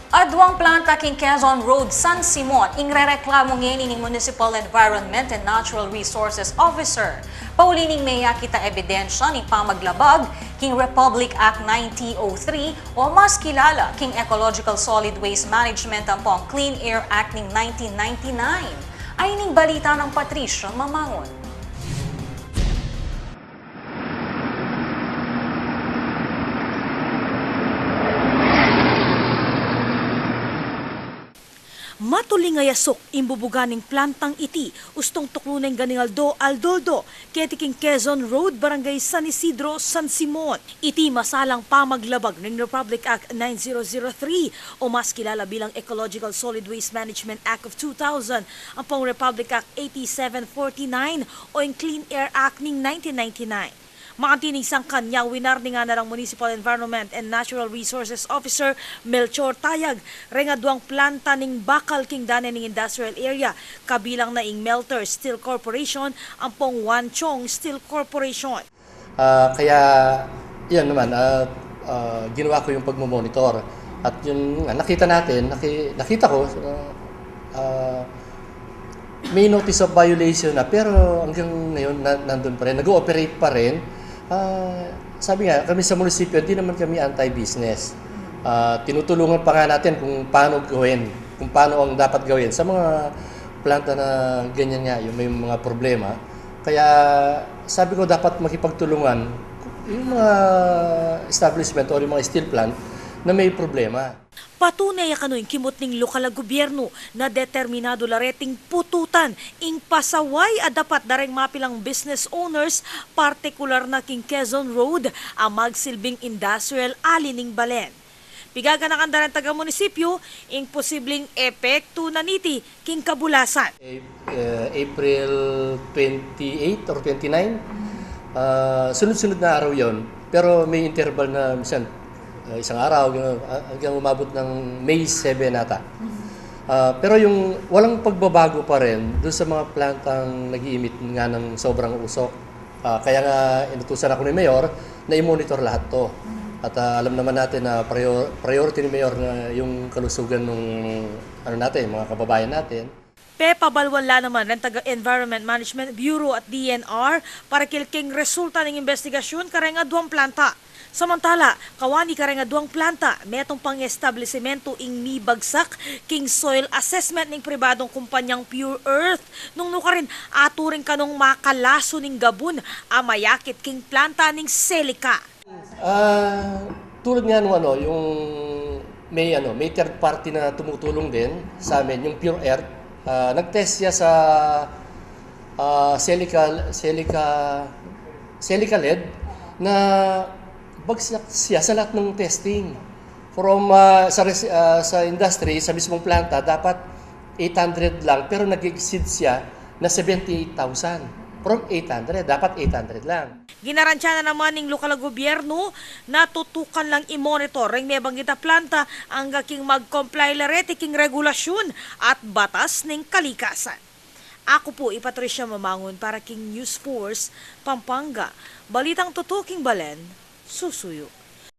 Adwang planta king Quezon Road, San Simon, ingrereklamo ngayon ni Municipal Environment and Natural Resources Officer. Paulining meya kita ebidensya ni pamaglabag king Republic Act 1903 o mas kilala king Ecological Solid Waste Management ang pong Clean Air Act ng 1999. Ay ning balita ng Patricia Mamangon. Matulingayasok imbubuganing plantang iti, ustong tuklunan ganingaldo Aldoldo, ketiking Quezon Road, Barangay San Isidro, San Simon. Iti masalang pamaglabag ng Republic Act 9003 o mas kilala bilang Ecological Solid Waste Management Act of 2000, ang pong Republic Act 8749 o ang Clean Air Act ng 1999. Makantining sang kanya, winarni nga na ng Municipal Environment and Natural Resources Officer Melchor Tayag, rengaduang planta ning bakal king dane ning industrial area, kabilang na ing Melter Steel Corporation, ang pong Wanchong Steel Corporation. Kaya yan naman, ginawa ko yung pagmamonitor. At yung nakita natin, nakita ko, may notice of violation na, pero hanggang ngayon nandun pa rin, nag-ooperate pa rin. Sabi nga, kami sa munisipyo, hindi naman kami anti-business. Tinutulungan pa nga natin kung paano gawin, kung paano ang dapat gawin sa mga planta na ganyan nga, yung may mga problema. Kaya sabi ko dapat makipagtulungan yung mga establishment o yung mga steel plant na may problema. Patunay kano'y kimot ning lokal na gobyerno na determinado lareting pututan ing pasaway a dapat dareng mapilang business owners, partikular na king Quezon Road, ang magsilbing industrial ali ning Balen. Pigaga na kandaran taga-munisipyo, ing posibleng epekto na niti king kabulasan. April 28 or 29, sunod-sunod na araw yon, pero may interval na minsan, isang araw hanggang umabot ng May 7 nata. Pero yung walang pagbabago pa rin doon sa mga plantang nag-i-emit nga ng sobrang usok. Kaya nga inutusan ako ni Mayor na i-monitor lahat to. At alam naman natin na priority ni Mayor na yung kalusugan ng mga kababayan natin. Pabalwala naman ng taga-Environment Management Bureau at DNR para kilking resulta ng investigasyon kareng aduang planta. Samantala, kawani kareng aduang planta, metong pang-establisimento ing mibagsak king soil assessment ning pribadong kumpanyang Pure Earth. Nung nukarin, aturing kanong makalaso ning gabun, amayakit king planta ning Celica. Tulad nga nung yung may third party na tumutulong din sa amin, yung Pure Earth. Nag-test siya sa Celica lead na bagsak siya sa lahat ng testing. From sa industry, sa mismong planta, dapat 800 lang, pero nag-exceed siya na 78,000. From 800, dapat 800 lang. Ginaransya na naman ng lokal na gobyerno na tutukan lang i-monitor ang may banggita planta ang king mag-comply larete king regulasyon at batas ng kalikasan. Ako po, Patricia Mamangon para king News Force, Pampanga. Balitang tutuking Balen, susuyo.